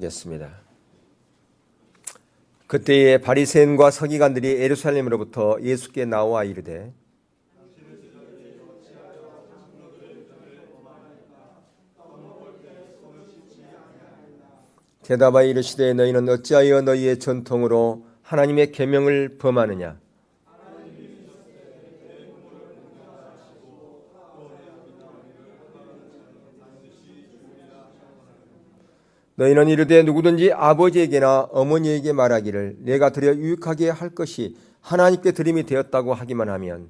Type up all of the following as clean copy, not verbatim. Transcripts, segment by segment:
겠습니다. 그때에 바리새인과 서기관들이 예루살렘으로부터 예수께 나와 이르되 대답하여 이르시되 너희는 어찌하여 너희의 전통으로 하나님의 계명을 범하느냐? 너희는 이르되 누구든지 아버지에게나 어머니에게 말하기를 내가 드려 유익하게 할 것이 하나님께 드림이 되었다고 하기만 하면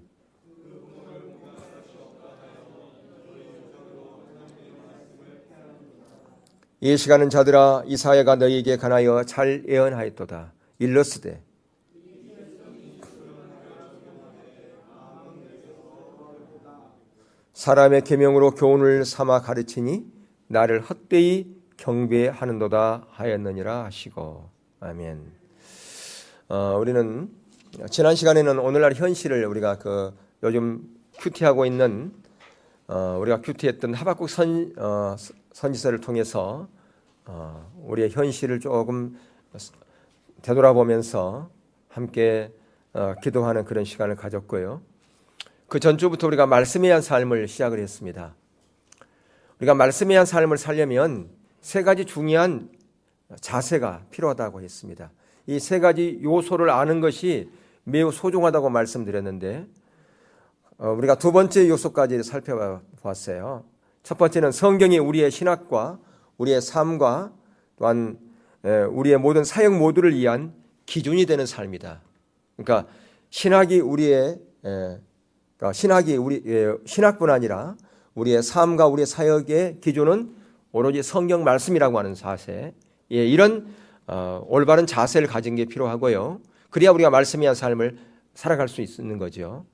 이 시간은 자들아 이사야가 너희에게 관하여 잘 예언하였도다. 일러스되 사람의 계명으로 교훈을 삼아 가르치니 나를 헛되이 경배하는도다 하였느니라 하시고. 아멘. 우리는 지난 시간에는 오늘날 현실을 우리가 요즘 큐티하고 있는 우리가 큐티했던 하박국 선지서를 통해서 우리의 현실을 조금 되돌아보면서 함께 기도하는 그런 시간을 가졌고요. 그 전주부터 우리가 말씀에 의한 삶을 시작을 했습니다. 우리가 말씀에 의한 삶을 살려면 세 가지 중요한 자세가 필요하다고 했습니다. 이 세 가지 요소를 아는 것이 매우 소중하다고 말씀드렸는데 우리가 두 번째 요소까지 살펴봤어요. 첫 번째는 성경이 우리의 신학과 우리의 삶과 또한 우리의 모든 사역 모두를 위한 기준이 되는 삶이다. 그러니까 신학이 신학뿐 아니라 우리의 삶과 우리의 사역의 기준은 오로지 성경 말씀이라고 하는 자세, 이런 올바른 자세를 가진 게 필요하고요. 그래야 우리가 말씀에 의한 삶을 살아갈 수 있는 거죠.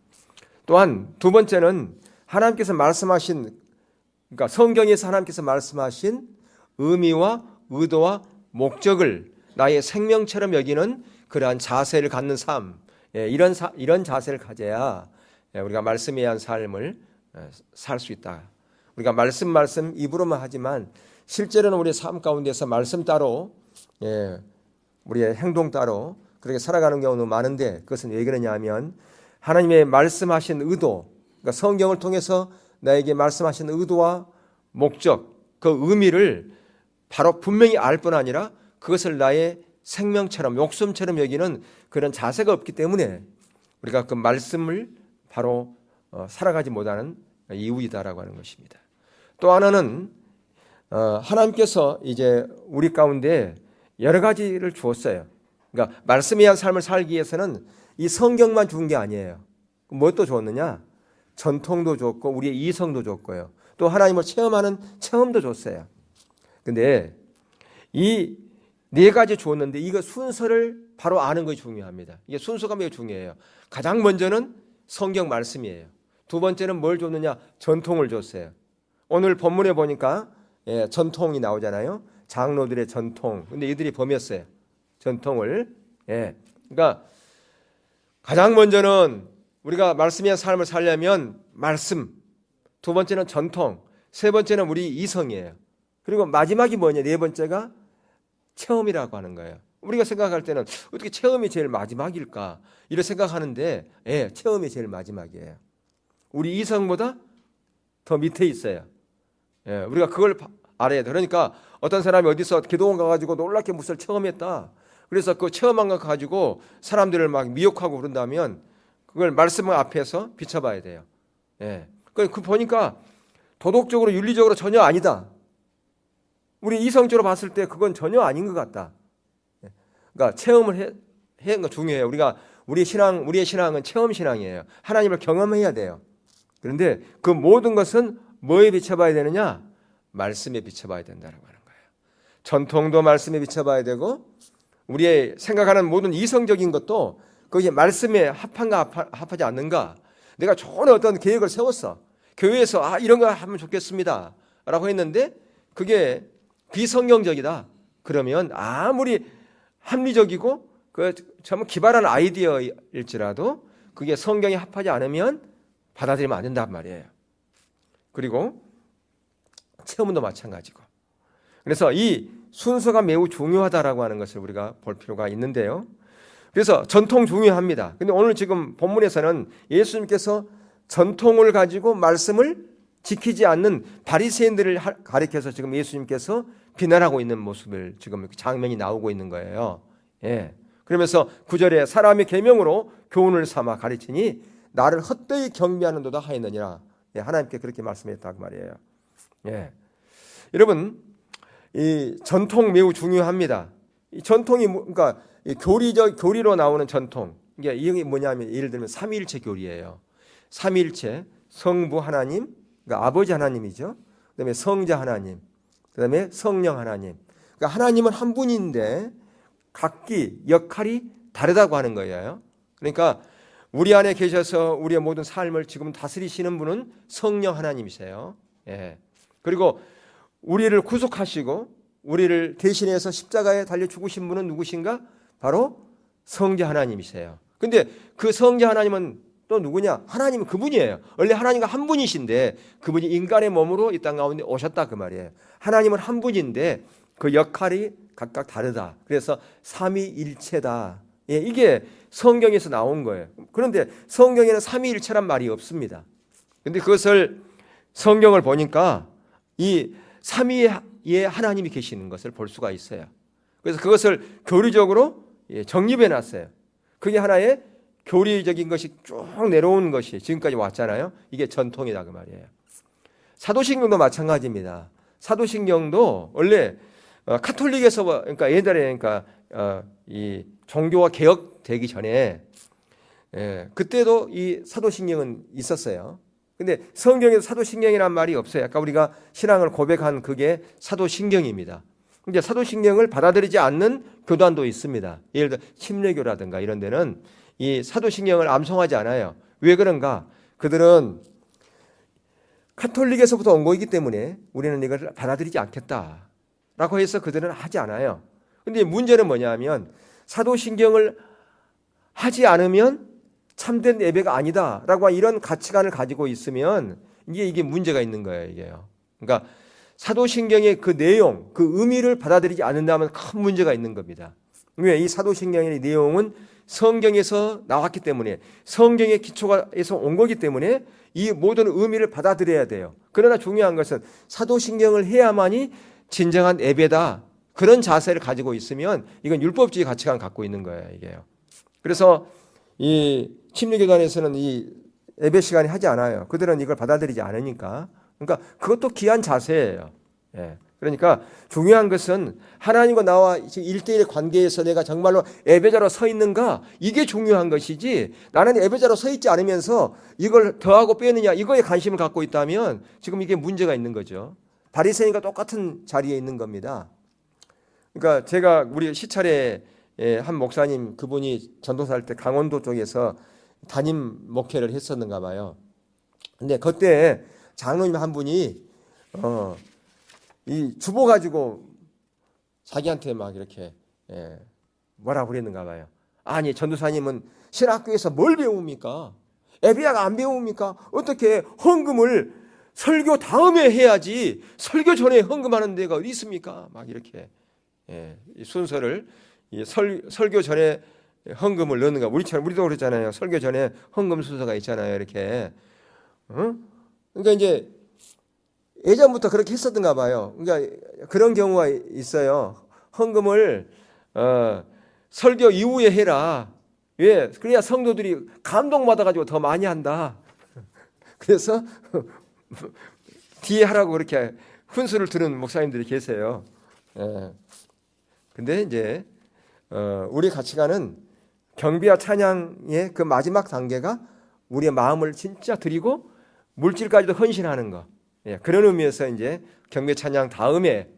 또한 두 번째는 하나님께서 말씀하신, 그러니까 성경에서 하나님께서 말씀하신 의미와 의도와 목적을 나의 생명처럼 여기는 그러한 자세를 갖는 삶, 이런 자세를 가져야 우리가 말씀에 의한 삶을 살 수 있다. 우리가 말씀 입으로만 하지만 실제로는 우리의 삶 가운데서 말씀 따로 우리의 행동 따로 그렇게 살아가는 경우도 많은데 그것은 왜 그러냐 하면 하나님의 말씀하신 의도, 그러니까 성경을 통해서 나에게 말씀하신 의도와 목적, 그 의미를 바로 분명히 알 뿐 아니라 그것을 나의 생명처럼 목숨처럼 여기는 그런 자세가 없기 때문에 우리가 그 말씀을 바로 살아가지 못하는 이유이다라고 하는 것입니다. 또 하나는 하나님께서 이제 우리 가운데 여러 가지를 주었어요. 그러니까 말씀에 의한 삶을 살기 위해서는 이 성경만 준 게 아니에요. 무엇도 줬느냐? 전통도 줬고 우리의 이성도 줬고요. 또 하나님을 체험하는 체험도 줬어요. 근데 이 네 가지 줬는데 이거 순서를 바로 아는 것이 중요합니다. 이게 순서가 매우 중요해요. 가장 먼저는 성경 말씀이에요. 두 번째는 뭘 줬느냐? 전통을 줬어요. 오늘 본문에 보니까 전통이 나오잖아요. 장로들의 전통. 근데 이들이 범했어요. 전통을. 그러니까 가장 먼저는 우리가 말씀의 삶을 살려면 말씀. 두 번째는 전통. 세 번째는 우리 이성이에요. 그리고 마지막이 뭐냐? 네 번째가 체험이라고 하는 거예요. 우리가 생각할 때는 어떻게 체험이 제일 마지막일까? 이렇게 생각하는데 체험이 제일 마지막이에요. 우리 이성보다 더 밑에 있어요. 우리가 그걸 알아야 돼. 그러니까 어떤 사람이 어디서 기도원 가가지고 놀랍게 무엇을 체험했다. 그래서 그 체험한 거 가지고 사람들을 막 미혹하고 그런다면 그걸 말씀 앞에서 비춰봐야 돼요. 그 보니까 도덕적으로 윤리적으로 전혀 아니다. 우리 이성적으로 봤을 때 그건 전혀 아닌 것 같다. 그러니까 체험을 하는 거 중요해요. 우리의 신앙은 체험 신앙이에요. 하나님을 경험해야 돼요. 그런데 그 모든 것은 뭐에 비춰봐야 되느냐? 말씀에 비춰봐야 된다고 하는 거예요. 전통도 말씀에 비춰봐야 되고 우리의 생각하는 모든 이성적인 것도 그게 말씀에 합한가 합하지 않는가. 내가 좋은 어떤 계획을 세웠어. 교회에서 이런 거 하면 좋겠습니다 라고 했는데 그게 비성경적이다. 그러면 아무리 합리적이고 정말 기발한 아이디어일지라도 그게 성경에 합하지 않으면 받아들이면 안 된단 말이에요. 그리고 체험도 마찬가지고. 그래서 이 순서가 매우 중요하다라고 하는 것을 우리가 볼 필요가 있는데요. 그래서 전통 중요합니다. 근데 오늘 지금 본문에서는 예수님께서 전통을 가지고 말씀을 지키지 않는 바리새인들을 가리켜서 지금 예수님께서 비난하고 있는 모습을 지금 장면이 나오고 있는 거예요. 예. 그러면서 9절에 사람의 계명으로 교훈을 삼아 가르치니 나를 헛되이 경배하는도다 하였느니라. 예, 하나님께 그렇게 말씀했다고 말이에요. 예. 여러분, 이 전통 매우 중요합니다. 이 전통이 그러니까 교리로 나오는 전통. 이게 뭐냐면 예를 들면 삼위일체 교리예요. 삼위일체, 성부 하나님, 그러니까 아버지 하나님이죠. 그다음에 성자 하나님, 그다음에 성령 하나님. 그러니까 하나님은 한 분인데 각기 역할이 다르다고 하는 거예요. 그러니까 우리 안에 계셔서 우리의 모든 삶을 지금 다스리시는 분은 성령 하나님이세요. 예. 그리고 우리를 구속하시고 우리를 대신해서 십자가에 달려 죽으신 분은 누구신가? 바로 성자 하나님이세요. 근데 그 성자 하나님은 또 누구냐? 하나님은 그분이에요. 원래 하나님과 한 분이신데 그분이 인간의 몸으로 이 땅 가운데 오셨다 그 말이에요. 하나님은 한 분인데 그 역할이 각각 다르다. 그래서 삼위일체다. 예, 이게 성경에서 나온 거예요. 그런데 성경에는 삼위일체란 말이 없습니다. 근데 그것을 성경을 보니까 이 삼위의 하나님이 계시는 것을 볼 수가 있어요. 그래서 그것을 교리적으로 정립해 놨어요. 그게 하나의 교리적인 것이 쭉 내려오는 것이 지금까지 왔잖아요. 이게 전통이다 그 말이에요. 사도신경도 마찬가지입니다. 사도신경도 원래 카톨릭에서 그러니까 옛날에 그러니까 이 종교가 개혁되기 전에 그때도 이 사도신경은 있었어요. 근데 성경에도 사도신경이라는 말이 없어요. 아까 우리가 신앙을 고백한 그게 사도신경입니다. 근데 사도신경을 받아들이지 않는 교단도 있습니다. 예를 들어 침례교라든가 이런 데는 이 사도신경을 암송하지 않아요. 왜 그런가? 그들은 카톨릭에서부터 온 거이기 때문에 우리는 이걸 받아들이지 않겠다라고 해서 그들은 하지 않아요. 근데 문제는 뭐냐면 사도신경을 하지 않으면 참된 예배가 아니다라고 이런 가치관을 가지고 있으면 이게 문제가 있는 거예요. 이게요. 그러니까 사도신경의 그 내용, 그 의미를 받아들이지 않는다면 큰 문제가 있는 겁니다. 왜? 이 사도신경의 내용은 성경에서 나왔기 때문에 성경의 기초에서 온 거기 때문에 이 모든 의미를 받아들여야 돼요. 그러나 중요한 것은 사도신경을 해야만이 진정한 예배다. 그런 자세를 가지고 있으면 이건 율법주의 가치관을 갖고 있는 거예요. 이게요. 그래서 이 침례교단에서는 이 예배 시간에 하지 않아요. 그들은 이걸 받아들이지 않으니까. 그러니까 그것도 귀한 자세예요. 예. 그러니까 중요한 것은 하나님과 나와 1대1의 관계에서 내가 정말로 예배자로 서 있는가, 이게 중요한 것이지, 나는 예배자로 서 있지 않으면서 이걸 더하고 빼느냐, 이거에 관심을 갖고 있다면 지금 이게 문제가 있는 거죠. 바리새인과 똑같은 자리에 있는 겁니다. 그러니까 제가 우리 시찰에 한 목사님, 그분이 전도사 할 때 강원도 쪽에서 담임 목회를 했었는가 봐요. 근데 그때 장로님 한 분이 이 주보 가지고 자기한테 막 이렇게 뭐라고 그랬는가 봐요. 아니, 전도사님은 신학교에서 뭘 배웁니까? 예배가 안 배웁니까? 어떻게 헌금을 설교 다음에 해야지 설교 전에 헌금하는 데가 어디 있습니까? 막 이렇게 이 순서를 설교 전에 헌금을 넣는가. 우리도 그랬잖아요. 설교 전에 헌금 순서가 있잖아요. 이렇게. 그러니까 이제 예전부터 그렇게 했었던가 봐요. 그러니까 그런 경우가 있어요. 헌금을 설교 이후에 해라. 왜? 그래야 성도들이 감동받아가지고 더 많이 한다. 그래서 뒤에 하라고 그렇게 훈수를 두는 목사님들이 계세요. 근데 이제 우리 가치관은 경배와 찬양의 그 마지막 단계가 우리의 마음을 진짜 드리고 물질까지도 헌신하는 거. 그런 의미에서 이제 경배 찬양 다음에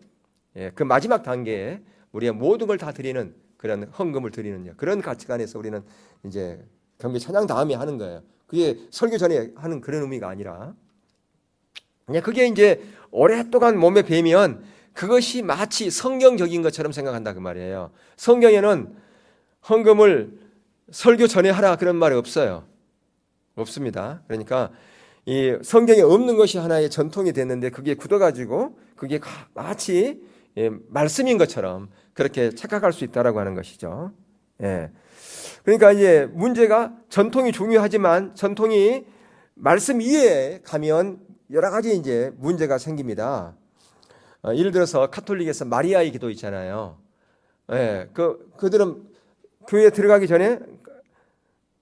그 마지막 단계에 우리의 모든 걸 다 드리는 그런 헌금을 드리는 그런 가치관에서 우리는 이제 경배 찬양 다음에 하는 거예요. 그게 설교 전에 하는 그런 의미가 아니라 그게 이제 오랫동안 몸에 배면 그것이 마치 성경적인 것처럼 생각한다 그 말이에요. 성경에는 헌금을 설교 전에 하라 그런 말이 없어요. 없습니다. 그러니까 이 성경에 없는 것이 하나의 전통이 됐는데 그게 굳어가지고 그게 마치 말씀인 것처럼 그렇게 착각할 수 있다라고 하는 것이죠. 예. 그러니까 이제 문제가 전통이 중요하지만 전통이 말씀 이해에 가면 여러 가지 이제 문제가 생깁니다. 예를 들어서 카톨릭에서 마리아의 기도 있잖아요. 예. 그들은 교회에 들어가기 전에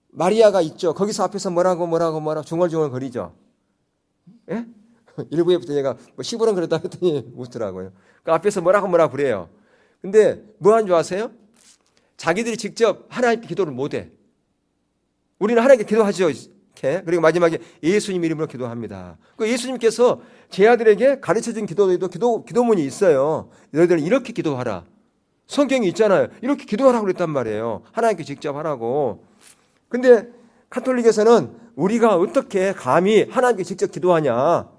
마리아가 있죠. 거기서 앞에서 뭐라고 중얼중얼 거리죠. 예? 일부에부터 얘가 뭐 시부런 그랬다 했더니 웃더라고요. 그 앞에서 뭐라고 그래요. 근데 뭐 한 줄 아세요? 자기들이 직접 하나님께 기도를 못해. 우리는 하나님께 기도하죠. 이렇게. 그리고 마지막에 예수님 이름으로 기도합니다. 그 예수님께서 제 아들에게 가르쳐준 기도에도 기도문이 있어요. 너희들은 이렇게 기도하라. 성경이 있잖아요. 이렇게 기도하라고 그랬단 말이에요. 하나님께 직접 하라고. 근데 카톨릭에서는 우리가 어떻게 감히 하나님께 직접 기도하냐.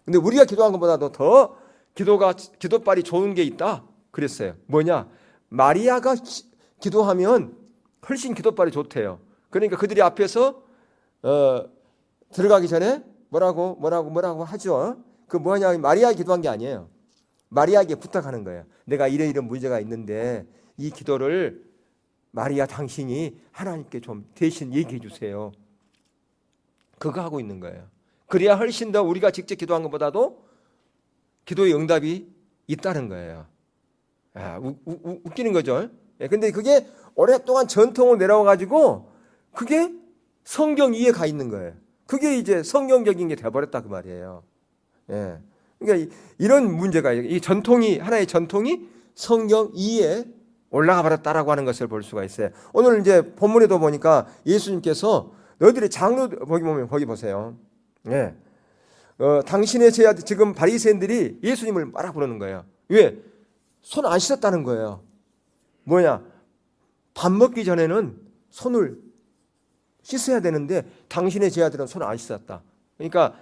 근데 우리가 기도한 것보다도 더 기도빨이 좋은 게 있다. 그랬어요. 뭐냐? 마리아가 기도하면 훨씬 기도빨이 좋대요. 그러니까 그들이 앞에서 들어가기 전에 뭐라고 하죠. 그 뭐냐? 마리아가 기도한 게 아니에요. 마리아에게 부탁하는 거예요. 내가 이런 문제가 있는데 이 기도를 마리아 당신이 하나님께 좀 대신 얘기해 주세요. 그거 하고 있는 거예요. 그래야 훨씬 더 우리가 직접 기도한 것보다도 기도의 응답이 있다는 거예요. 웃기는 거죠. 근데 그게 오랫동안 전통으로 내려와 가지고 그게 성경 이해에 가 있는 거예요. 그게 이제 성경적인 게 돼버렸다 그 말이에요. 그러니까 이런 문제가 이 전통이 하나의 전통이 성경 이해에 올라가 버렸다라고 하는 것을 볼 수가 있어요. 오늘 이제 본문에도 보니까 예수님께서 너희들의 장로 거기 보세요. 당신의 제자들 지금 바리새인들이 예수님을 뭐라 부르는 거예요. 왜? 손 안 씻었다는 거예요. 뭐냐? 밥 먹기 전에는 손을 씻어야 되는데 당신의 제자들은 손을 안 씻었다. 그러니까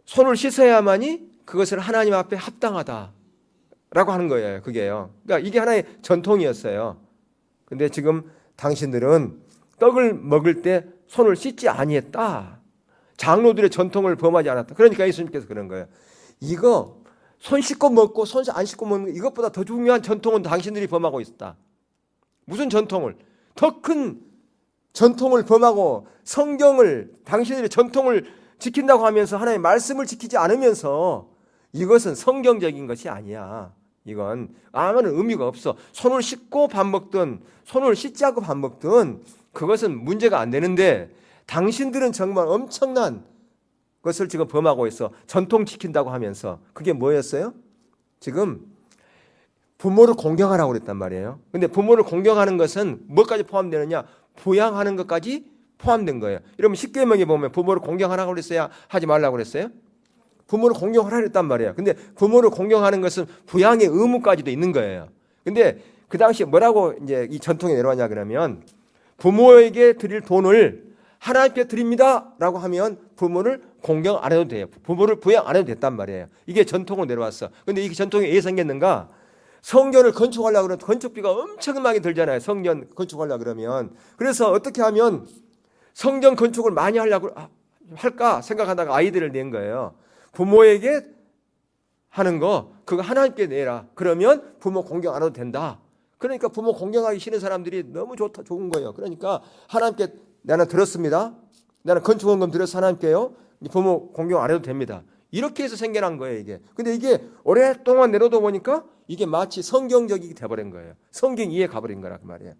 손을 씻어야만이 그것을 하나님 앞에 합당하다라고 하는 거예요. 그게요. 그러니까 이게 하나의 전통이었어요. 근데 지금 당신들은 떡을 먹을 때 손을 씻지 아니했다. 장로들의 전통을 범하지 않았다. 그러니까 예수님께서 그런 거예요. 이거 손 씻고 먹고 손 안 씻고 먹는 이것보다 더 중요한 전통은 당신들이 범하고 있었다. 무슨 전통을? 더 큰 전통을 범하고 성경을 당신들의 전통을 지킨다고 하면서 하나님의 말씀을 지키지 않으면서 이것은 성경적인 것이 아니야. 이건 아무런 의미가 없어. 손을 씻고 밥 먹든 손을 씻지 않고 밥 먹든 그것은 문제가 안 되는데 당신들은 정말 엄청난 것을 지금 범하고 있어. 전통 지킨다고 하면서 그게 뭐였어요? 지금 부모를 공경하라고 그랬단 말이에요. 근데 부모를 공경하는 것은 뭐까지 포함되느냐? 부양하는 것까지 포함된 거예요. 여러분 10계명에 보면 부모를 공경하라고 그랬어요? 하지 말라고 그랬어요? 부모를 공경하라 그랬단 말이에요. 근데 부모를 공경하는 것은 부양의 의무까지도 있는 거예요. 근데 그 당시에 뭐라고 이제 이 전통에 내려왔냐 그러면 부모에게 드릴 돈을 하나님께 드립니다라고 하면 부모를 공경 안 해도 돼요. 부모를 부양 안 해도 됐단 말이에요. 이게 전통으로 내려왔어. 근데 이 전통이 왜 생겼는가? 성전을 건축하려고 그러면 건축비가 엄청나게 들잖아요. 성전 건축하려고 그러면. 그래서 어떻게 하면 성전 건축을 많이 하려고 할까 생각하다가 아이디어를 낸 거예요. 부모에게 하는 거 그거 하나님께 내라. 그러면 부모 공경 안 해도 된다. 그러니까 부모 공경하기 싫은 사람들이 너무 좋은 거예요. 그러니까 하나님께 나는 들었습니다. 나는 건축원금 들어서 하나님께요. 부모 공경 안 해도 됩니다. 이렇게 해서 생겨난 거예요, 이게. 근데 이게 오랫동안 내려다 보니까 이게 마치 성경적이 돼버린 거예요. 성경 이해 가버린 거라 그 말이에요.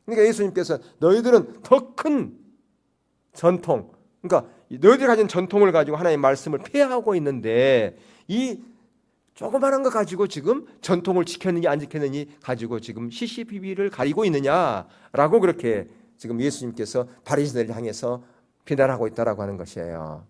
그러니까 예수님께서 너희들은 더 큰 전통, 그러니까 너희들이 가진 전통을 가지고 하나님의 말씀을 폐하고 있는데 이 조그마한 거 가지고 지금 전통을 지켰느냐 안 지켰느냐 가지고 지금 시시비비를 가리고 있느냐라고 그렇게 지금 예수님께서 바리새인들을 향해서 비난하고 있다라고 하는 것이에요.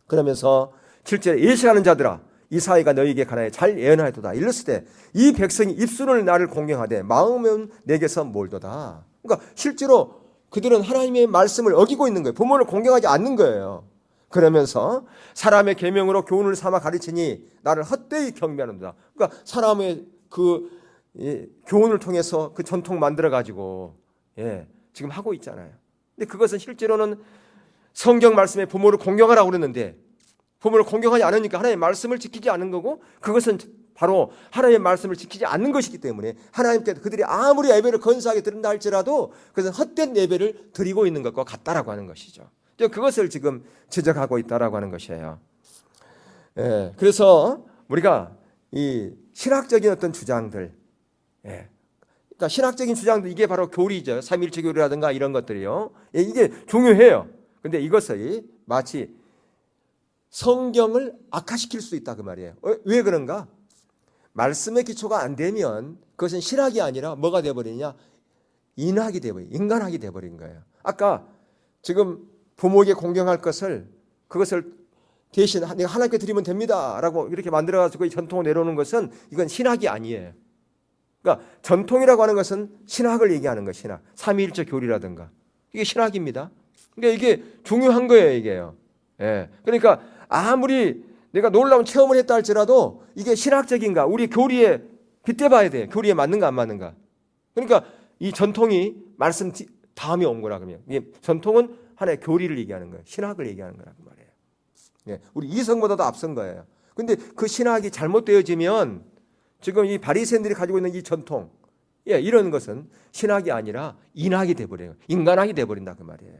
그러면서 7절에 예식하는 자들아 이사야가 너희에게 가나에 잘 예언하였도다. 이르시되 이 백성이 입술을 나를 공경하되 마음은 내게서 멀도다. 그러니까 실제로 그들은 하나님의 말씀을 어기고 있는 거예요. 부모를 공경하지 않는 거예요. 그러면서 사람의 계명으로 교훈을 삼아 가르치니 나를 헛되이 경배하는다. 그러니까 사람의 그 교훈을 통해서 그 전통 만들어 가지고 지금 하고 있잖아요. 근데 그것은 실제로는 성경 말씀에 부모를 공경하라고 그랬는데 부모를 공경하지 않으니까 하나님의 말씀을 지키지 않는 거고, 그것은 바로 하나님의 말씀을 지키지 않는 것이기 때문에 하나님께 그들이 아무리 예배를 건사하게 드린다 할지라도 그것은 헛된 예배를 드리고 있는 것과 같다라고 하는 것이죠. 그것을 지금 지적하고 있다라고 하는 것이에요. 예, 그래서 우리가 이 신학적인 어떤 주장들, 예, 그러니까 신학적인 주장들, 이게 바로 교리죠. 삼일체 교리라든가 이런 것들이요. 예, 이게 중요해요. 근데 이것이 마치 성경을 악화시킬 수 있다 그 말이에요. 왜 그런가? 말씀의 기초가 안 되면 그것은 신학이 아니라 뭐가 되어버리냐? 인학이 되어버려, 인간학이 되어버린 거예요. 아까 지금 부모에게 공경할 것을, 그것을 대신 내가 하나님께 드리면 됩니다라고 이렇게 만들어가지고 전통을 내려오는 것은 이건 신학이 아니에요. 그러니까 전통이라고 하는 것은 신학을 얘기하는 것, 신학. 삼위일체 교리라든가 이게 신학입니다. 그러니까 이게 중요한 거예요, 이게요. 예. 그러니까 아무리 내가 놀라운 체험을 했다 할지라도 이게 신학적인가, 우리 교리에 빗대봐야 돼. 교리에 맞는가 안 맞는가. 그러니까 이 전통이 말씀 다음에 온 거라 그러면, 이게 전통은 하나의 교리를 얘기하는 거예요. 신학을 얘기하는 거라고 말이에요. 예, 우리 이성보다도 앞선 거예요. 근데 그 신학이 잘못되어지면 지금 이 바리새인들이 가지고 있는 이 전통, 예, 이런 것은 신학이 아니라 인학이 돼버려요. 인간학이 돼버린다 그 말이에요.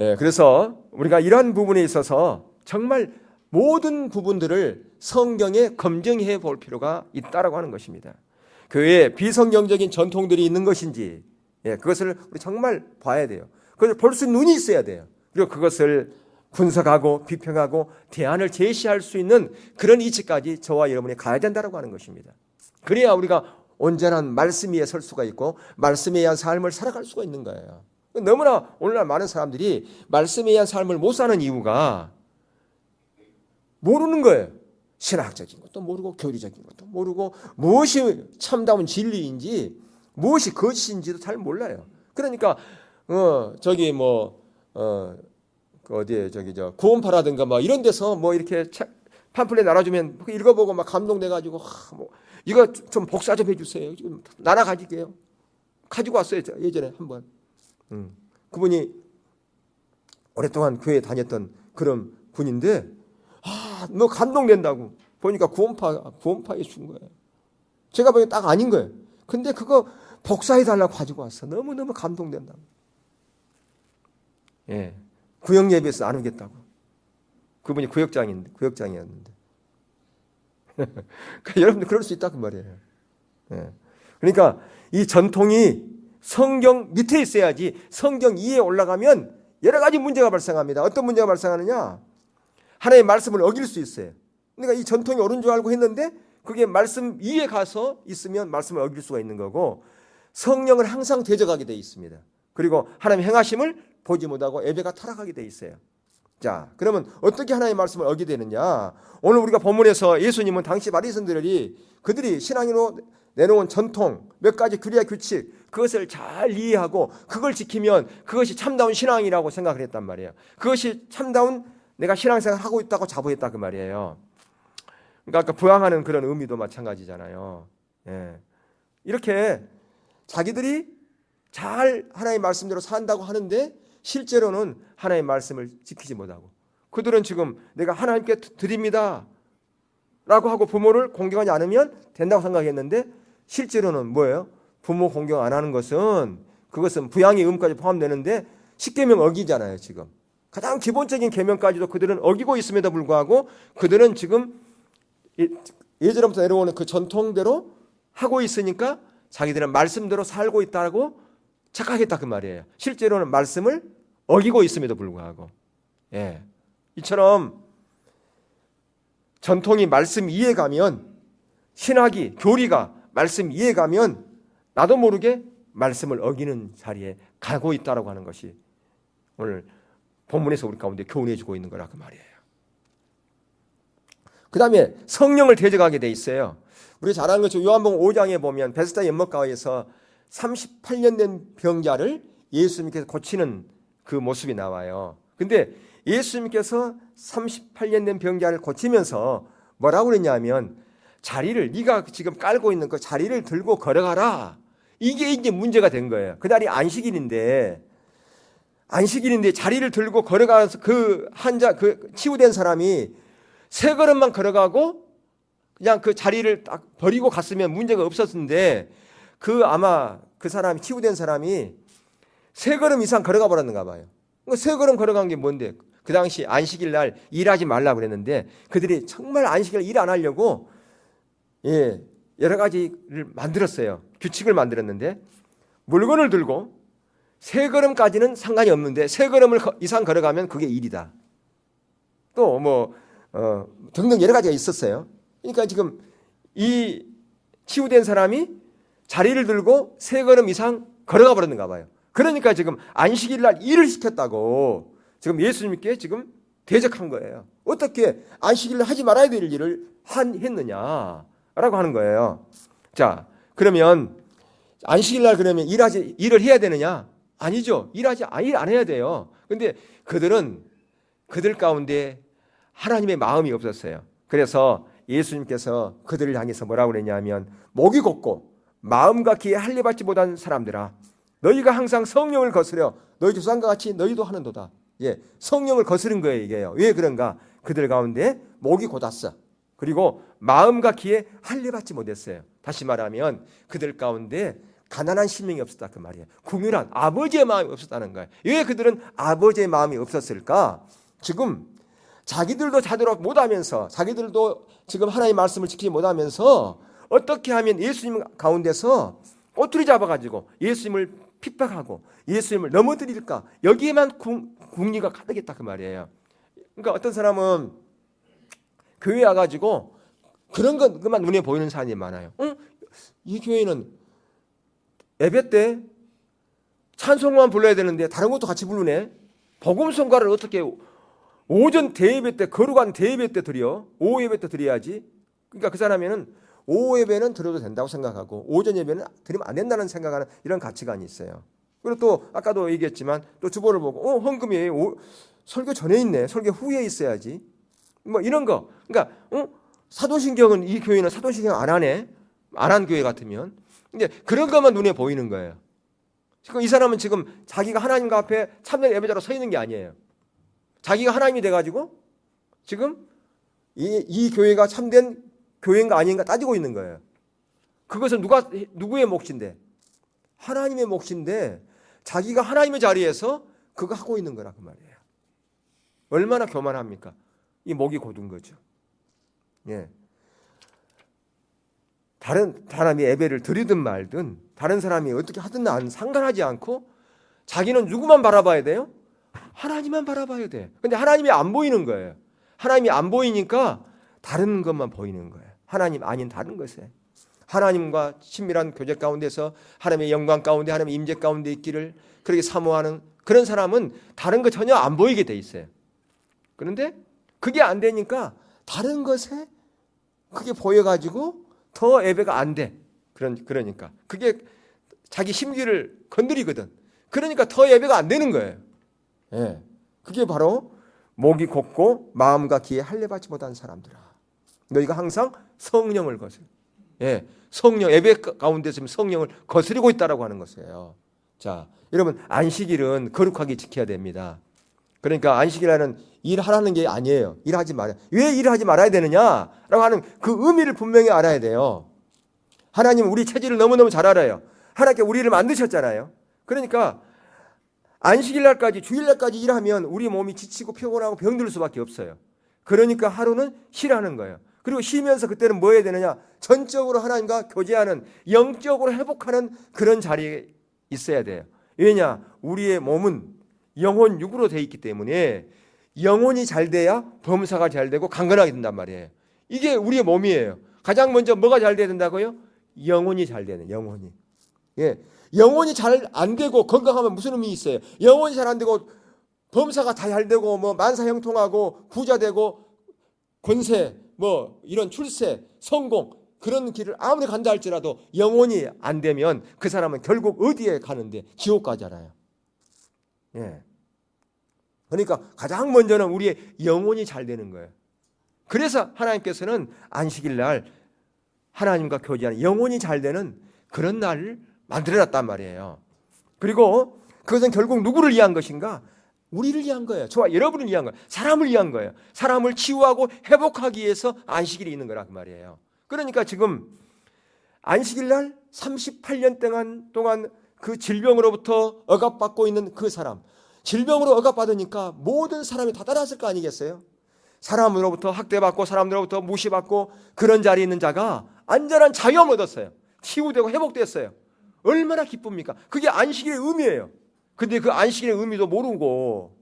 예, 그래서 우리가 이러한 부분에 있어서 정말 모든 부분들을 성경에 검증해 볼 필요가 있다라고 하는 것입니다. 교회에 비성경적인 전통들이 있는 것인지, 예, 그것을 우리 정말 봐야 돼요. 그걸 볼 수 있는 눈이 있어야 돼요. 그리고 그것을 분석하고 비평하고 대안을 제시할 수 있는 그런 이치까지 저와 여러분이 가야 된다고 하는 것입니다. 그래야 우리가 온전한 말씀 위에 설 수가 있고 말씀에 의한 삶을 살아갈 수가 있는 거예요. 너무나 오늘날 많은 사람들이 말씀에 의한 삶을 못 사는 이유가 모르는 거예요. 신학적인 것도 모르고 교리적인 것도 모르고 무엇이 참다운 진리인지 무엇이 거짓인지도 잘 몰라요. 그러니까 저기 어디에 저기 구원파라든가 뭐 이런 데서 뭐 이렇게 책 팜플렛 나눠주면 읽어보고 막 감동돼가지고 뭐 이거 좀 복사 좀 해주세요. 좀 나눠 가질게요. 가지고 왔어요 예전에 한번. 그분이 오랫동안 교회 다녔던 그런 분인데 너 감동된다고 보니까 구원파에 준 거예요. 제가 보기엔 딱 아닌 거예요. 근데 그거 복사해 달라고 가지고 왔어. 너무너무 감동된다고. 예. 구역 예배에서 나누겠다고. 그분이 구역장이었는데. 여러분들 그럴 수 있다 그 말이에요. 예. 그러니까 이 전통이 성경 밑에 있어야지 성경 위에 올라가면 여러 가지 문제가 발생합니다. 어떤 문제가 발생하느냐? 하나님의 말씀을 어길 수 있어요. 그러니까 이 전통이 옳은 줄 알고 했는데 그게 말씀 위에 가서 있으면 말씀을 어길 수가 있는 거고 성령을 항상 대적하게 돼 있습니다. 그리고 하나님의 행하심을 보지 못하고 예배가 타락하게 돼 있어요. 자, 그러면 어떻게 하나님의 말씀을 어기게 되느냐? 오늘 우리가 본문에서 예수님은 당시 바리새인들이 그들이 신앙으로 내놓은 전통 몇 가지 규례와 규칙 그것을 잘 이해하고 그걸 지키면 그것이 참다운 신앙이라고 생각을 했단 말이에요. 그것이 참다운 내가 신앙생활을 하고 있다고 자부했다 그 말이에요. 그러니까 아까 부양하는 그런 의미도 마찬가지잖아요. 예. 이렇게 자기들이 잘 하나님의 말씀대로 산다고 하는데 실제로는 하나님의 말씀을 지키지 못하고 그들은 지금 내가 하나님께 드립니다 라고 하고 부모를 공경하지 않으면 된다고 생각했는데 실제로는 뭐예요? 부모 공경 안 하는 것은 그것은 부양의 의무까지 포함되는데 십계명 어기잖아요. 지금 가장 기본적인 계명까지도 그들은 어기고 있음에도 불구하고 그들은 지금 예전부터 내려오는 그 전통대로 하고 있으니까 자기들은 말씀대로 살고 있다고 착각했다 그 말이에요. 실제로는 말씀을 어기고 있음에도 불구하고, 예, 이처럼 전통이 말씀 이해 가면 신학이 교리가 말씀 이해 가면 나도 모르게 말씀을 어기는 자리에 가고 있다라고 하는 것이 오늘 본문에서 우리 가운데 교훈해주고 있는 거라 그 말이에요. 그 다음에 성령을 대적하게 돼 있어요. 우리 잘 아는 것처럼 요한복음 5장에 보면 베스다 연못가에서 38년 된 병자를 예수님께서 고치는 그 모습이 나와요. 근데 예수님께서 38년 된 병자를 고치면서 뭐라고 그랬냐면 자리를 네가 지금 깔고 있는 그 자리를 들고 걸어가라. 이게 이제 문제가 된 거예요. 그날이 안식일인데 안식일인데 자리를 들고 걸어가서 그 치유된 사람이 세 걸음만 걸어가고 그냥 그 자리를 딱 버리고 갔으면 문제가 없었는데 아마 그 사람이 치유된 사람이 세 걸음 이상 걸어가 버렸는가 봐요. 세 걸음 걸어간 게 뭔데? 그 당시 안식일 날 일하지 말라 그랬는데 그들이 정말 안식일 일 안 하려고 여러 가지를 만들었어요. 규칙을 만들었는데 물건을 들고 세 걸음까지는 상관이 없는데 세 걸음을 이상 걸어가면 그게 일이다. 또 등등 여러 가지가 있었어요. 그러니까 지금 이 치유된 사람이 자리를 들고 세 걸음 이상 걸어가 버렸는가 봐요. 그러니까 지금 안식일 날 일을 시켰다고 지금 예수님께 지금 대적한 거예요. 어떻게 안식일 날 하지 말아야 될 일을 했느냐라고 하는 거예요. 자, 그러면 안식일 날 그러면 일을 해야 되느냐? 아니죠. 일 안 해야 돼요. 근데 그들 가운데 하나님의 마음이 없었어요. 그래서 예수님께서 그들을 향해서 뭐라고 그랬냐면 목이 곧고 마음과 귀에 할례받지 못한 사람들아 너희가 항상 성령을 거스려 너희 조상과 같이 너희도 하는도다. 성령을 거스른 거예요, 이게요. 왜 그런가? 그들 가운데 목이 곧았어. 그리고 마음과 귀에 할례받지 못했어요. 다시 말하면 그들 가운데 가난한 심령이 없었다 그 말이에요. 궁휼한 아버지의 마음이 없었다는 거예요. 왜 그들은 아버지의 마음이 없었을까? 지금 자기들도 자도록 못하면서 자기들도 지금 하나님의 말씀을 지키지 못하면서 어떻게 하면 예수님 가운데서 꼬투리 잡아가지고 예수님을 핍박하고 예수님을 넘어뜨릴까? 여기에만 궁리가 가득했다 그 말이에요. 그러니까 어떤 사람은 교회에 와가지고 그런 것만 눈에 보이는 사람이 많아요. 이 교회는 예배 때 찬송만 불러야 되는데 다른 것도 같이 부르네. 복음성가를 어떻게 오전 대예배 때 거룩한 대예배 때 드려? 오후 예배 때 드려야지. 그러니까 그 사람에는 오후 예배는 드려도 된다고 생각하고 오전 예배는 드리면 안 된다는 생각하는 이런 가치관이 있어요. 그리고 또 아까도 얘기했지만 또 주보를 보고 헌금이 설교 전에 있네. 설교 후에 있어야지. 뭐 이런 거. 그러니까 사도신경은 이 교회는 사도신경 안 하네. 안 한 교회 같으면. 근데 그런 것만 눈에 보이는 거예요. 지금 이 사람은 지금 자기가 하나님과 앞에 참된 예배자로 서 있는 게 아니에요. 자기가 하나님이 돼가지고 지금 이 교회가 참된 교회인가 아닌가 따지고 있는 거예요. 그것은 누구의 몫인데? 하나님의 몫인데 자기가 하나님의 자리에서 그거 하고 있는 거라 그 말이에요. 얼마나 교만합니까? 이 목이 곧은 거죠. 다른 사람이 예배를 드리든 말든 다른 사람이 어떻게 하든 난 상관하지 않고 자기는 누구만 바라봐야 돼요? 하나님만 바라봐야 돼. 근데 하나님이 안 보이는 거예요. 하나님이 안 보이니까 다른 것만 보이는 거예요. 하나님 아닌 다른 것에. 하나님과 친밀한 교제 가운데서 하나님의 영광 가운데 하나님의 임재 가운데 있기를 그렇게 사모하는 그런 사람은 다른 거 전혀 안 보이게 돼 있어요. 그런데 그게 안 되니까 다른 것에 그게 보여가지고 더 예배가 안 돼. 그러니까 그게 자기 심기를 건드리거든. 그러니까 더 예배가 안 되는 거예요. 그게 바로 목이 곧고 마음과 귀에 할례받지 못한 사람들아. 너희가 항상 성령을 거스려. 성령 예배 가운데서 성령을 거스리고 있다라고 하는 것이에요. 자, 여러분 안식일은 거룩하게 지켜야 됩니다. 그러니까 안식일에는 일하라는 게 아니에요. 일하지 말아요. 왜 일하지 말아야 되느냐라고 하는 그 의미를 분명히 알아야 돼요. 하나님은 우리 체질을 너무너무 잘 알아요. 하나님께 우리를 만드셨잖아요. 그러니까 안식일 날까지 주일 날까지 일하면 우리 몸이 지치고 피곤하고 병들 수밖에 없어요. 그러니까 하루는 쉬라는 거예요. 그리고 쉬면서 그때는 뭐 해야 되느냐? 전적으로 하나님과 교제하는 영적으로 회복하는 그런 자리에 있어야 돼요. 왜냐? 우리의 몸은 영혼 육으로 되어 있기 때문에 영혼이 잘 돼야 범사가 잘 되고 강건하게 된단 말이에요. 이게 우리의 몸이에요. 가장 먼저 뭐가 잘 돼야 된다고요? 영혼이 잘 되는 영혼이. 영혼이 잘 안 되고 건강하면 무슨 의미 있어요? 영혼이 잘 안 되고 범사가 다 잘 되고 뭐 만사형통하고 부자 되고 권세 뭐 이런 출세 성공 그런 길을 아무리 간다 할지라도 영혼이 안 되면 그 사람은 결국 어디에 가는데 지옥 가잖아요. 그러니까 가장 먼저는 우리의 영혼이 잘 되는 거예요. 그래서 하나님께서는 안식일 날 하나님과 교제하는 영혼이 잘 되는 그런 날을 만들어놨단 말이에요. 그리고 그것은 결국 누구를 위한 것인가? 우리를 위한 거예요. 저와 여러분을 위한 거예요. 사람을 위한 거예요. 사람을 치유하고 회복하기 위해서 안식일이 있는 거라 그 말이에요. 그러니까 지금 안식일 날 38년 동안 그 질병으로부터 억압받고 있는 그 사람, 질병으로 억압받으니까 모든 사람이 다 따라왔을 거 아니겠어요? 사람으로부터 학대받고 사람들로부터 무시받고 그런 자리에 있는 자가 안전한 자유함을 얻었어요. 치유되고 회복됐어요. 얼마나 기쁩니까? 그게 안식일의 의미예요. 근데 그 안식일의 의미도 모르고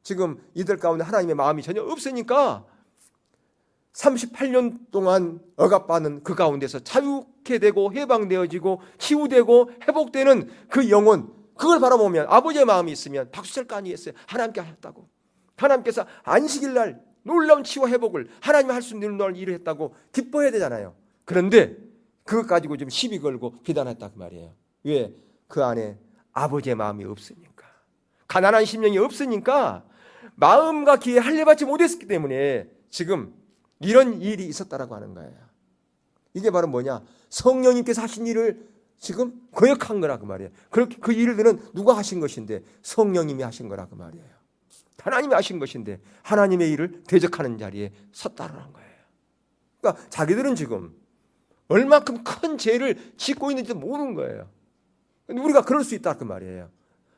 지금 이들 가운데 하나님의 마음이 전혀 없으니까 38년 동안 억압받는 그 가운데서 자유케 되고 해방되어지고 치유되고 회복되는 그 영혼, 그걸 바라보면 아버지의 마음이 있으면 박수칠 거 아니겠어요? 하나님께 하셨다고. 하나님께서 안식일 날 놀라운 치유와 회복을 하나님이 할 수 있는 일을 했다고 기뻐해야 되잖아요. 그런데 그것 가지고 좀 시비 걸고 비난했다 그 말이에요. 왜? 그 안에 아버지의 마음이 없으니까, 가난한 심령이 없으니까 마음과 기에 할례받지 못했기 때문에 지금 이런 일이 있었다라고 하는 거예요. 이게 바로 뭐냐? 성령님께서 하신 일을 지금 거역한 거라 그 말이에요. 그렇게 그 일들은 누가 하신 것인데? 성령님이 하신 거라 그 말이에요. 하나님이 하신 것인데 하나님의 일을 대적하는 자리에 섰다라는 거예요. 그러니까 자기들은 지금 얼마큼 큰 죄를 짓고 있는지도 모르는 거예요. 우리가 그럴 수 있다 그 말이에요.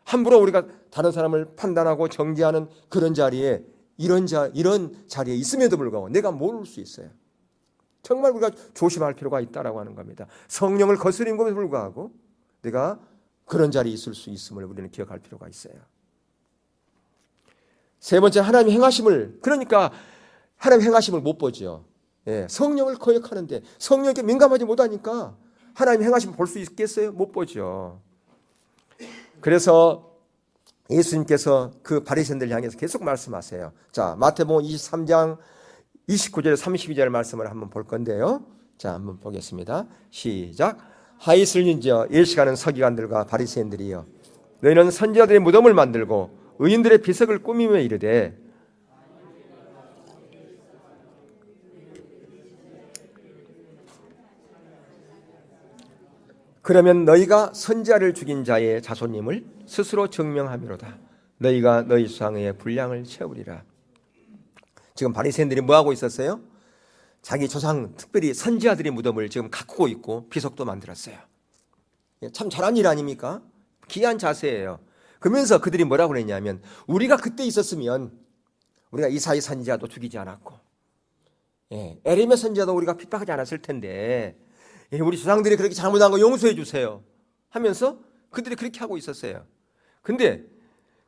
함부로 우리가 다른 사람을 판단하고 정죄하는 그런 자리에 이런 자리에 있음에도 불구하고 내가 모를 수 있어요. 정말 우리가 조심할 필요가 있다라고 하는 겁니다. 성령을 거스린 것에도 불구하고 내가 그런 자리에 있을 수 있음을 우리는 기억할 필요가 있어요. 세 번째, 하나님의 행하심을, 그러니까 하나님의 행하심을 못 보죠. 예, 성령을 거역하는데 성령께 민감하지 못하니까 하나님의 행하심을 볼 수 있겠어요? 못 보죠. 그래서 예수님께서 그 바리새인들을 향해서 계속 말씀하세요. 자, 마태복음 23장 29절 32절 말씀을 한번 볼 건데요. 자, 한번 보겠습니다. 시작. 하이슬린지어 예시가는 서기관들과 바리새인들이여, 너희는 선지자들의 무덤을 만들고 의인들의 비석을 꾸미며 이르되 그러면 너희가 선지자를 죽인 자의 자손임을 스스로 증명하미로다. 너희가 너희 수상의 분량을 채우리라. 지금 바리새인들이 뭐 하고 있었어요? 자기 조상, 특별히 선지자들의 무덤을 지금 가꾸고 있고 비석도 만들었어요. 참 잘한 일 아닙니까? 귀한 자세예요. 그러면서 그들이 뭐라고 그랬냐면, 우리가 그때 있었으면 우리가 이사야 선지자도 죽이지 않았고, 에레미야 선지자도 우리가 핍박하지 않았을 텐데, 우리 조상들이 그렇게 잘못한 거 용서해 주세요 하면서 그들이 그렇게 하고 있었어요. 근데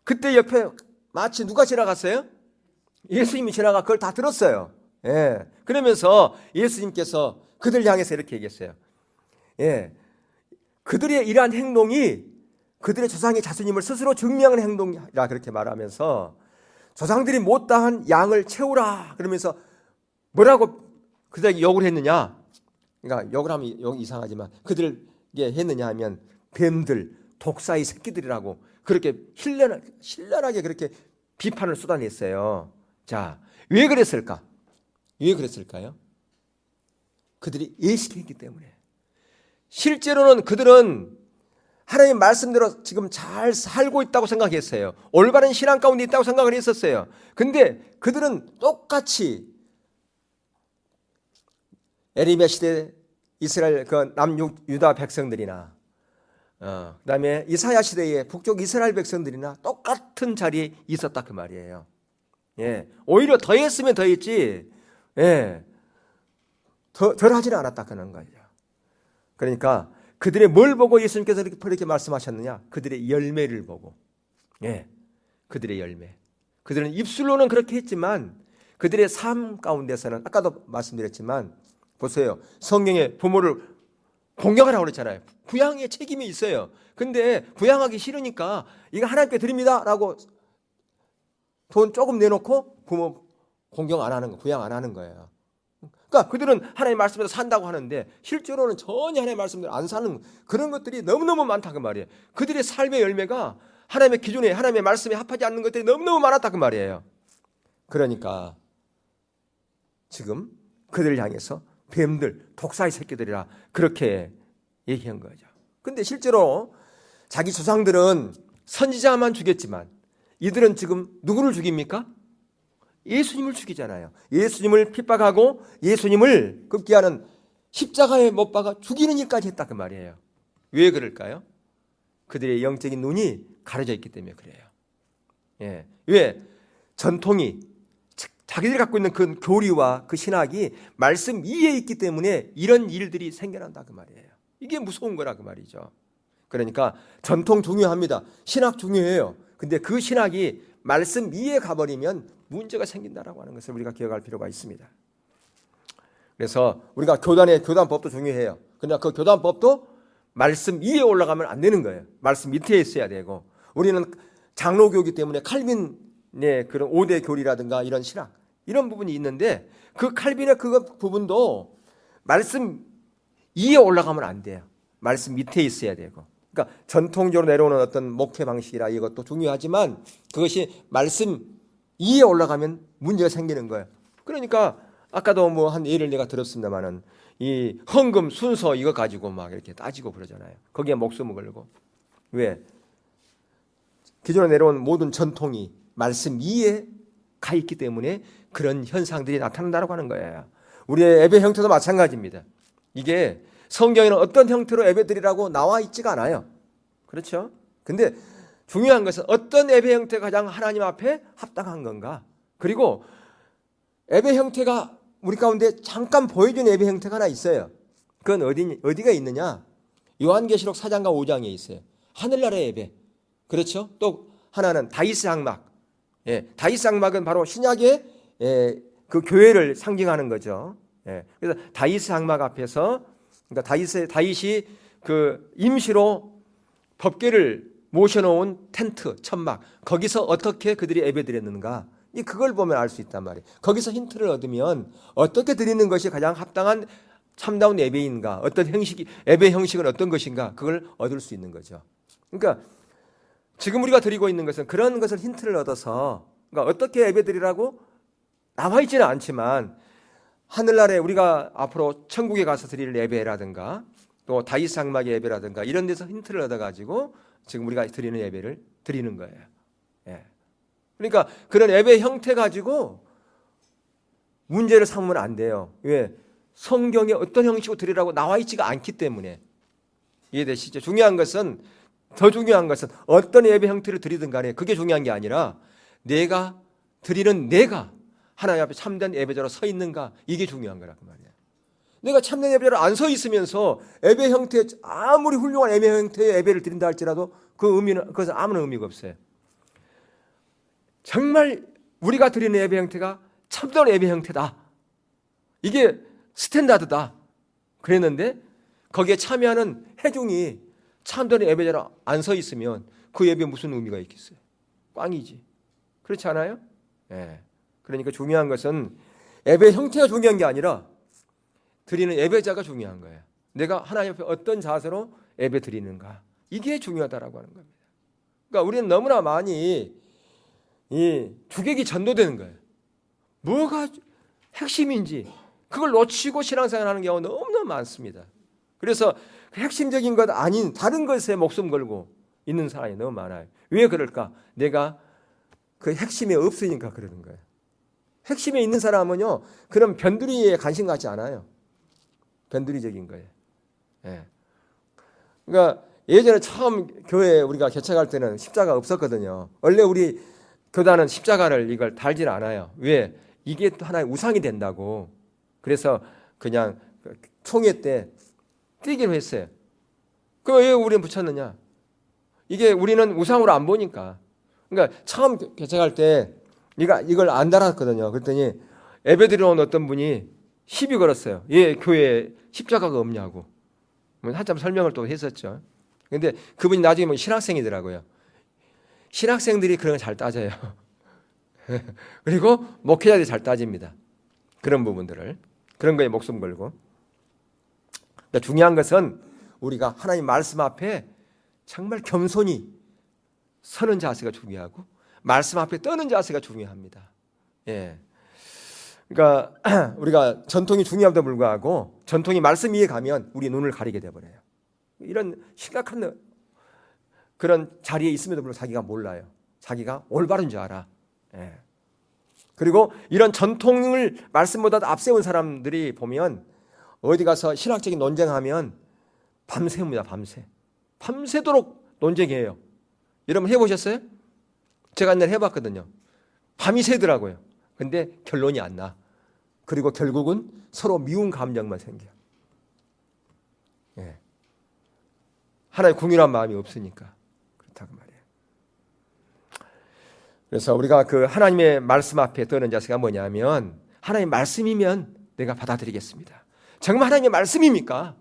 그때 옆에 마치 누가 지나갔어요? 예수님이 지나가 그걸 다 들었어요. 그러면서 예수님께서 그들 향해서 이렇게 얘기했어요. 그들의 이러한 행동이 그들의 조상의 자손임을 스스로 증명하는 행동이라 그렇게 말하면서, 조상들이 못다한 양을 채우라 그러면서 뭐라고 그들에게 욕을 했느냐? 그러니까 욕을 하면 욕 이상하지만 그들에게 했느냐 하면 뱀들, 독사의 새끼들이라고 그렇게 신랄하게 그렇게 비판을 쏟아냈어요. 자, 왜 그랬을까? 왜 그랬을까요? 그들이 예식했기 때문에. 실제로는 그들은 하나님 말씀대로 지금 잘 살고 있다고 생각했어요. 올바른 신앙 가운데 있다고 생각을 했었어요. 근데 그들은 똑같이 에레미야 시대 이스라엘 그 남유다 백성들이나 그다음에 이사야 시대의 북쪽 이스라엘 백성들이나 똑같은 자리에 있었다 그 말이에요. 오히려 더했으면 더했지, 덜 하지는 않았다 그런 거죠. 그러니까 그들의 뭘 보고 예수님께서 이렇게 말씀하셨느냐? 그들의 열매를 보고, 그들의 열매. 그들은 입술로는 그렇게 했지만 그들의 삶 가운데서는, 아까도 말씀드렸지만 보세요. 성경에 부모를 공경하라고 그랬잖아요. 부양의 책임이 있어요. 근데 부양하기 싫으니까 이거 하나님께 드립니다 라고 돈 조금 내놓고 부모 공경 안 하는 거, 부양 안 하는 거예요. 그러니까 그들은 하나님의 말씀대로 산다고 하는데 실제로는 전혀 하나님의 말씀대로 안 사는 그런 것들이 너무너무 많다 그 말이에요. 그들의 삶의 열매가 하나님의 기준에, 하나님의 말씀에 합하지 않는 것들이 너무너무 많았다 그 말이에요. 그러니까 지금 그들을 향해서 뱀들, 독사의 새끼들이라 그렇게 얘기한 거죠. 근데 실제로 자기 조상들은 선지자만 죽였지만 이들은 지금 누구를 죽입니까? 예수님을 죽이잖아요. 예수님을 핍박하고 예수님을 급기야는 십자가에 못 박아 죽이는 일까지 했다 그 말이에요. 왜 그럴까요? 그들의 영적인 눈이 가려져 있기 때문에 그래요. 예. 왜? 전통이 자기들이 갖고 있는 그 교리와 그 신학이 말씀 이에 있기 때문에 이런 일들이 생겨난다 그 말이에요. 이게 무서운 거라 그 말이죠. 그러니까 전통 중요합니다. 신학 중요해요. 근데 그 신학이 말씀 이에 가버리면 문제가 생긴다라고 하는 것을 우리가 기억할 필요가 있습니다. 그래서 우리가 교단법도 중요해요. 그러나 그 교단법도 말씀 위에 올라가면 안 되는 거예요. 말씀 밑에 있어야 되고, 우리는 장로교이기 때문에 칼빈의 그런 5대 교리라든가 이런 신학 이런 부분이 있는데 그 칼빈의 그 부분도 말씀 위에 올라가면 안 돼요. 말씀 밑에 있어야 되고. 그러니까 전통적으로 내려오는 어떤 목회 방식이라 이것도 중요하지만 그것이 말씀 위에 올라가면 문제가 생기는 거예요. 그러니까 아까도 뭐 한 예를 내가 들었습니다만은 이 헌금 순서 이거 가지고 막 이렇게 따지고 그러잖아요. 거기에 목숨을 걸고. 왜? 기존에 내려온 모든 전통이 말씀 위에 가 있기 때문에 그런 현상들이 나타난다고 하는 거예요. 우리의 예배 형태도 마찬가지입니다. 이게 성경에는 어떤 형태로 예배드리라고 나와 있지가 않아요. 그렇죠? 근데 중요한 것은 어떤 예배 형태가 가장 하나님 앞에 합당한 건가? 그리고 예배 형태가 우리 가운데 잠깐 보여준 예배 형태가 하나 있어요. 그건 어디가 있느냐? 요한계시록 4장과 5장에 있어요. 하늘나라의 예배. 그렇죠? 또 하나는 다윗의 항막. 예, 다윗의 항막은 바로 신약의 그 교회를 상징하는 거죠. 예, 그래서 다윗의 항막 앞에서 그러니까 다윗이 그 임시로 법궤를 모셔놓은 텐트, 천막 거기서 어떻게 그들이 예배드렸는가? 그걸 보면 알 수 있단 말이에요. 거기서 힌트를 얻으면 어떻게 드리는 것이 가장 합당한 참다운 예배인가, 어떤 형식이 예배 형식은 어떤 것인가 그걸 얻을 수 있는 거죠. 그러니까 지금 우리가 드리고 있는 것은 그런 것을 힌트를 얻어서 그러니까 어떻게 예배드리라고 나와 있지는 않지만 하늘나라에 우리가 앞으로 천국에 가서 드릴 예배라든가 또 다윗 항막의 예배라든가 이런 데서 힌트를 얻어가지고 지금 우리가 드리는 예배를 드리는 거예요. 예. 그러니까 그런 예배 형태 가지고 문제를 삼으면 안 돼요. 왜? 성경에 어떤 형식으로 드리라고 나와 있지가 않기 때문에. 이해되시죠? 더 중요한 것은 어떤 예배 형태를 드리든 간에 그게 중요한 게 아니라 내가 하나님 앞에 참된 예배자로 서 있는가 이게 중요한 거라고 말이에요. 내가 참된 예배자로 안 서 있으면서 예배 형태 아무리 훌륭한 예배 형태의 예배를 드린다 할지라도 그것은 아무런 의미가 없어요. 정말 우리가 드리는 예배 형태가 참된 예배 형태다. 이게 스탠다드다. 그랬는데 거기에 참여하는 회중이 참된 예배자로 안 서 있으면 그 예배에 무슨 의미가 있겠어요? 꽝이지. 그렇지 않아요? 예. 그러니까 중요한 것은 예배 형태가 중요한 게 아니라 드리는 예배자가 중요한 거예요. 내가 하나님 앞에 어떤 자세로 예배 드리는가. 이게 중요하다라고 하는 겁니다. 그러니까 우리는 너무나 많이 이 주객이 전도되는 거예요. 뭐가 핵심인지 그걸 놓치고 신앙생활하는 경우가 너무나 많습니다. 그래서 그 핵심적인 것 아닌 다른 것에 목숨 걸고 있는 사람이 너무 많아요. 왜 그럴까? 내가 그 핵심에 없으니까 그러는 거예요. 핵심에 있는 사람은요, 그런 변두리에 관심 갖지 않아요. 변두리적인 거예요. 예. 그러니까 예전에 처음 교회에 우리가 개척할 때는 십자가 없었거든요. 원래 우리 교단은 십자가를 이걸 달지는 않아요. 왜? 이게 또 하나의 우상이 된다고. 그래서 그냥 총회 때 띄기로 했어요. 왜 우리는 붙였느냐? 이게 우리는 우상으로 안 보니까. 그러니까 처음 개척할 때 이걸 안 달았거든요. 그랬더니 예배드리러 온 어떤 분이 시비 걸었어요. 교회에 십자가가 없냐고. 한참 설명을 또 했었죠. 근데 그분이 나중에 뭐 신학생이더라고요. 신학생들이 그런 거 잘 따져요. 그리고 목회자들이 잘 따집니다. 그런 부분들을. 그런 거에 목숨 걸고. 그러니까 중요한 것은 우리가 하나님 말씀 앞에 정말 겸손히 서는 자세가 중요하고 말씀 앞에 떠는 자세가 중요합니다. 예. 그러니까 우리가 전통이 중요함에도 불구하고 전통이 말씀 위에 가면 우리 눈을 가리게 돼버려요. 이런 심각한 그런 자리에 있음에도 불구하고 자기가 몰라요. 자기가 올바른 줄 알아. 예. 그리고 이런 전통을 말씀보다 앞세운 사람들이 보면 어디 가서 신학적인 논쟁하면 밤새웁니다. 밤새도록 논쟁해요. 여러분 해보셨어요? 제가 옛날에 해봤거든요. 밤이 새더라고요. 근데 결론이 안 나. 그리고 결국은 서로 미운 감정만 생겨요. 예. 하나의 궁유한 마음이 없으니까 그렇다고 말이에요. 그래서 우리가 그 하나님의 말씀 앞에 떠는 자세가 뭐냐면 하나님의 말씀이면 내가 받아들이겠습니다. 정말 하나님의 말씀입니까?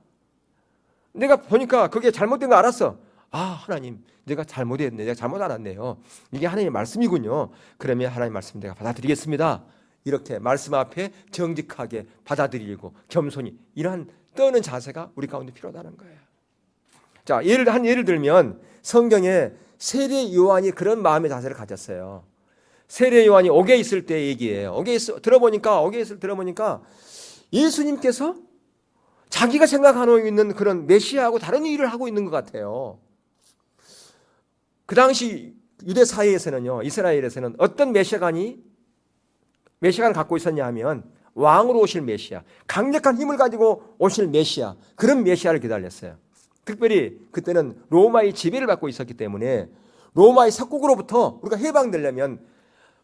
내가 보니까 그게 잘못된 거 알았어. 아, 하나님, 내가 잘못했네. 내가 잘못 알았네요. 이게 하나님의 말씀이군요. 그러면 하나님의 말씀 내가 받아들이겠습니다. 이렇게 말씀 앞에 정직하게 받아들이고 겸손히 이러한 떠는 자세가 우리 가운데 필요하다는 거예요. 자, 예를 들면 성경에 세례 요한이 그런 마음의 자세를 가졌어요. 세례 요한이 옥에 있을 때 얘기예요. 옥에 들어보니까 예수님께서 자기가 생각하고 있는 그런 메시아하고 다른 일을 하고 있는 것 같아요. 그 당시 유대 사회에서는요, 이스라엘에서는 어떤 메시아관을 갖고 있었냐 하면 왕으로 오실 메시아, 강력한 힘을 가지고 오실 메시아, 그런 메시아를 기다렸어요. 특별히 그때는 로마의 지배를 받고 있었기 때문에 로마의 석국으로부터 우리가 해방되려면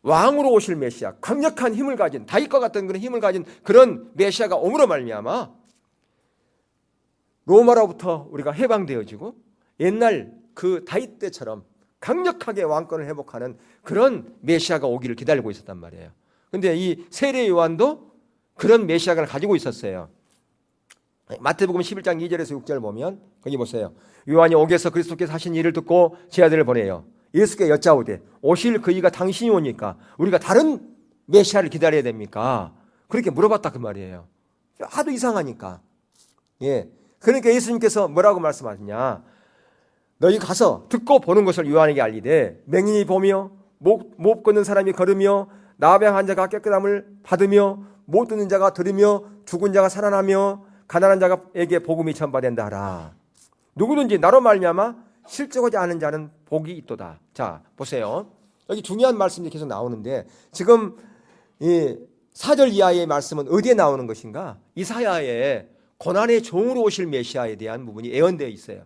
왕으로 오실 메시아, 강력한 힘을 가진 다윗과 같은 그런 힘을 가진 그런 메시아가 오므로 말미암아 로마로부터 우리가 해방되어지고 옛날 그 다윗 때처럼 강력하게 왕권을 회복하는 그런 메시아가 오기를 기다리고 있었단 말이에요. 그런데 이 세례 요한도 그런 메시아를 가지고 있었어요. 마태복음 11장 2절에서 6절 보면 거기 보세요. 요한이 옥에서 그리스도께서 하신 일을 듣고 제 아들을 보내요. 예수께 여짜오되 오실 그이가 당신이 오니까 우리가 다른 메시아를 기다려야 됩니까? 그렇게 물어봤다 그 말이에요. 하도 이상하니까. 예. 그러니까 예수님께서 뭐라고 말씀하시냐? 너희 가서 듣고 보는 것을 요한에게 알리되 맹인이 보며 못 걷는 사람이 걸으며 나병 환자가 깨끗함을 받으며 못 듣는 자가 들으며 죽은 자가 살아나며 가난한 자에게 복음이 전파된다 하라. 누구든지 나로 말미암아 실족하지 않은 자는 복이 있도다. 자, 보세요. 여기 중요한 말씀이 계속 나오는데 지금 이 4절 이하의 말씀은 어디에 나오는 것인가? 이사야의 고난의 종으로 오실 메시아에 대한 부분이 예언되어 있어요.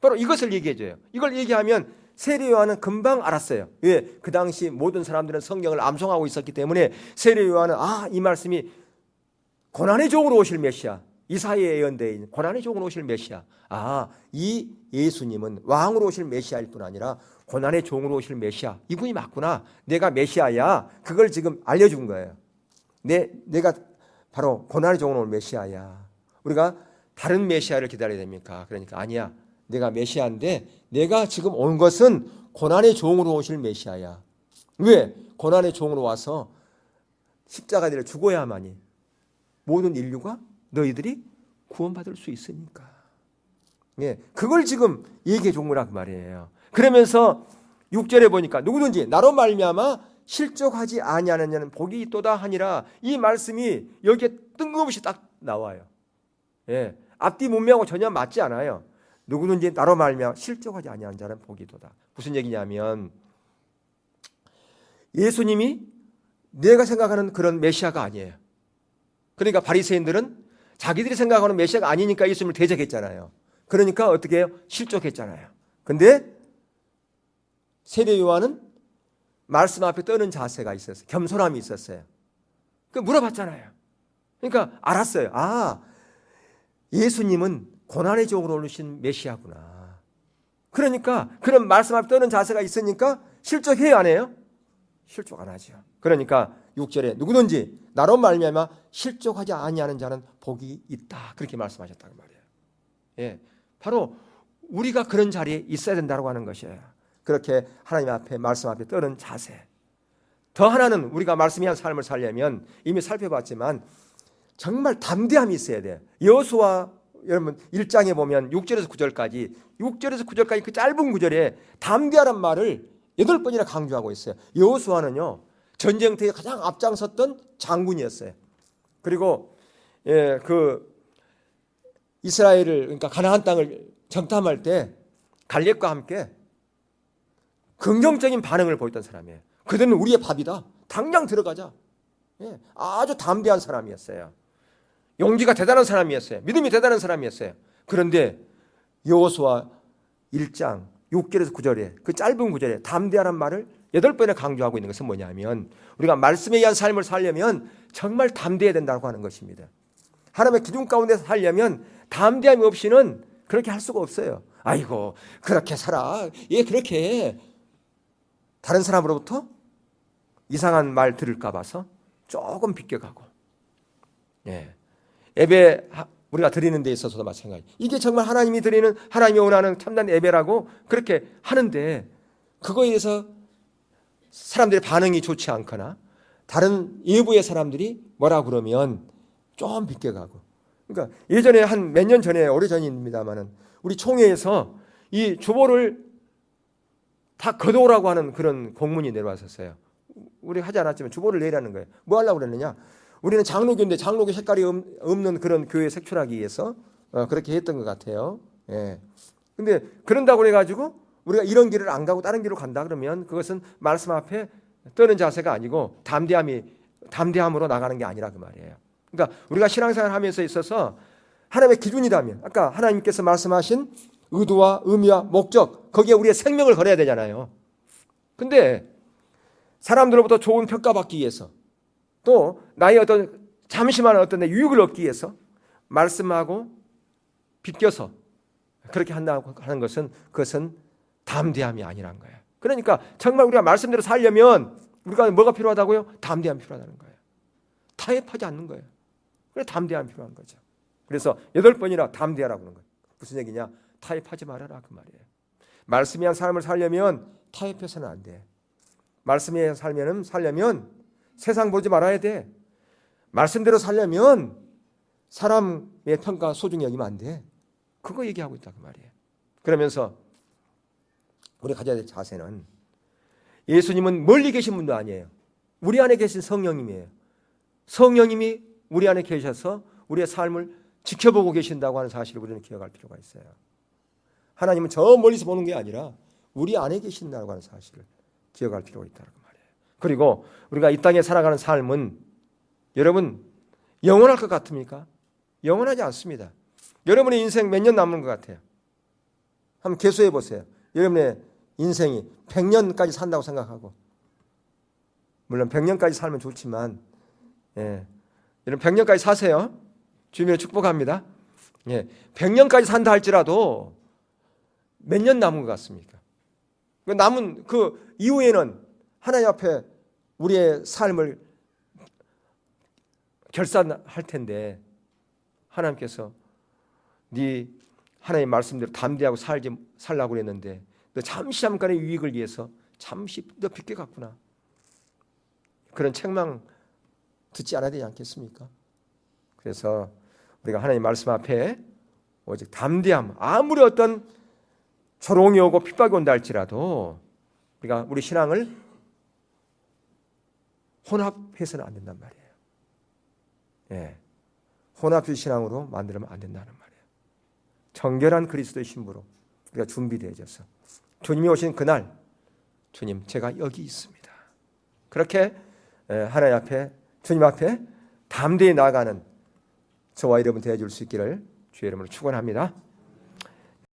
바로 이것을 얘기해줘요. 이걸 얘기하면 세례 요한은 금방 알았어요. 왜? 그 당시 모든 사람들은 성경을 암송하고 있었기 때문에 세례 요한은 이 말씀이 고난의 종으로 오실 메시아, 이사야의 예언되어 있는 고난의 종으로 오실 메시아. 이 예수님은 왕으로 오실 메시아일 뿐 아니라 고난의 종으로 오실 메시아. 이분이 맞구나. 내가 메시아야. 그걸 지금 알려준 거예요. 내가 바로 고난의 종으로 올 메시아야. 우리가 다른 메시아를 기다려야 됩니까? 그러니까 아니야. 내가 메시아인데 내가 지금 온 것은 고난의 종으로 오실 메시아야. 왜? 고난의 종으로 와서 십자가를 죽어야만이 모든 인류가 너희들이 구원받을 수 있으니까. 예, 그걸 지금 얘기해 준 거란 말이에요. 그러면서 6절에 보니까 누구든지 나로 말미암아 실족하지 아니하는 자는 복이 있도다 하니라. 이 말씀이 여기에 뜬금없이 딱 나와요. 예, 앞뒤 문맥하고 전혀 맞지 않아요. 누구든지 나로 말미암아 실족하지 아니하는 자는 복이 있도다. 무슨 얘기냐면 예수님이 내가 생각하는 그런 메시아가 아니에요. 그러니까 바리새인들은 자기들이 생각하는 메시아가 아니니까 예수님을 대적했잖아요. 그러니까 어떻게 해요? 실족했잖아요. 근데 세례 요한은 말씀 앞에 떠는 자세가 있었어요. 겸손함이 있었어요. 그 물어봤잖아요. 그러니까 알았어요. 예수님은 고난의 종으로 오신 메시아구나. 그러니까 그런 말씀 앞에 떠는 자세가 있으니까 실족해요, 안 해요? 실족 안 하죠. 그러니까 6절에 누구든지 나로 말미암아 실족하지 아니하는 자는 복이 있다. 그렇게 말씀하셨다는 말이에요. 예, 바로 우리가 그런 자리에 있어야 된다고 하는 것이에요. 그렇게 하나님 앞에 말씀 앞에 떠는 자세. 더 하나는 우리가 말씀이 한 삶을 살려면 이미 살펴봤지만 정말 담대함이 있어야 돼요. 여호수아 여러분 1장에 보면 6절에서 9절까지 그 짧은 구절에 담대하란 말을 8번이나 강조하고 있어요. 여호수아는요 전쟁터에 가장 앞장섰던 장군이었어요. 그리고 그 이스라엘을 그러니까 가나안 땅을 정탐할 때 갈렙과 함께 긍정적인 반응을 보였던 사람이에요. 그들은 우리의 밥이다. 당장 들어가자. 예, 아주 담대한 사람이었어요. 용기가 대단한 사람이었어요. 믿음이 대단한 사람이었어요. 그런데 여호수아 1장 6절에서 9절에 그 짧은 구절에 담대하란 말을 8번에 강조하고 있는 것은 뭐냐면 우리가 말씀에 의한 삶을 살려면 정말 담대해야 된다고 하는 것입니다. 하나님의 기준 가운데 살려면 담대함이 없이는 그렇게 할 수가 없어요. 아이고 그렇게 살아. 예 그렇게 다른 사람으로부터 이상한 말 들을까 봐서 조금 비껴가고 예. 예배 우리가 드리는 데 있어서도 마찬가지. 이게 정말 하나님이 드리는 하나님이 원하는 참된 예배라고 그렇게 하는데 그거에 대해서 사람들의 반응이 좋지 않거나 다른 일부의 사람들이 뭐라 그러면 좀 비껴가고. 그러니까 예전에 한 몇 년 전에 오래전입니다만은 우리 총회에서 이 주보를 다 거둬오라고 하는 그런 공문이 내려왔었어요. 우리 하지 않았지만 주보를 내라는 거예요. 뭐 하려고 그랬느냐? 우리는 장로교인데 장로교 색깔이 없는 그런 교회 색출하기 위해서 그렇게 했던 것 같아요. 예. 근데 그런다고 해가지고 우리가 이런 길을 안 가고 다른 길로 간다 그러면 그것은 말씀 앞에 떠는 자세가 아니고 담대함으로 나가는 게 아니라 그 말이에요. 그러니까 우리가 신앙생활 하면서 있어서 하나님의 기준이라면 아까 하나님께서 말씀하신 의도와 의미와 목적 거기에 우리의 생명을 걸어야 되잖아요. 근데 사람들로부터 좋은 평가받기 위해서 또 나의 어떤 잠시만 어떤 유익을 얻기 위해서 말씀하고 비껴서 그렇게 한다고 하는 것은 그것은 담대함이 아니란 거예요. 그러니까 정말 우리가 말씀대로 살려면 우리가 뭐가 필요하다고요? 담대함이 필요하다는 거예요. 타협하지 않는 거예요. 그래서 담대함이 필요한 거죠. 그래서 8번이나 담대하라고 하는 거예요. 무슨 얘기냐? 타협하지 말아라 그 말이에요. 말씀에 의한 삶을 살려면 타협해서는 안 돼. 말씀에 의한 살려면 세상 보지 말아야 돼. 말씀대로 살려면 사람의 평가 소중히 여기면 안 돼. 그거 얘기하고 있다 그 말이에요. 그러면서 우리 가져야 될 자세는 예수님은 멀리 계신 분도 아니에요. 우리 안에 계신 성령님이에요. 성령님이 우리 안에 계셔서 우리의 삶을 지켜보고 계신다고 하는 사실을 우리는 기억할 필요가 있어요. 하나님은 저 멀리서 보는 게 아니라 우리 안에 계신다고 하는 사실을 기억할 필요가 있다는 말이에요. 그리고 우리가 이 땅에 살아가는 삶은 여러분 영원할 것 같습니까? 영원하지 않습니다. 여러분의 인생 몇 년 남은 것 같아요? 한번 계수해 보세요. 여러분의 인생이 100년까지 산다고 생각하고 물론 100년까지 살면 좋지만 여러분 100년까지 사세요. 주님을 축복합니다. 100년까지 산다 할지라도 몇 년 남은 것 같습니까? 남은 그 이후에는 하나님 앞에 우리의 삶을 결산할 텐데 하나님께서 네 하나님 말씀대로 담대하고 살라고 그랬는데 너 잠깐의 유익을 위해서 잠시 너 비껴갔구나. 그런 책망 듣지 않아야 되지 않겠습니까? 그래서 우리가 하나님 말씀 앞에 오직 담대함, 아무리 어떤 조롱이 오고 핍박이 온다 할지라도 우리가 우리 신앙을 혼합해서는 안 된단 말이에요. 혼합주의 신앙으로 만들면 안 된다는 말이에요. 정결한 그리스도의 신부로 우리가 준비되어져서 주님이 오신 그날 주님 제가 여기 있습니다. 그렇게 하나님 앞에 주님 앞에 담대히 나아가는 저와 여러분 되어줄 수 있기를 주의 이름으로 축원합니다.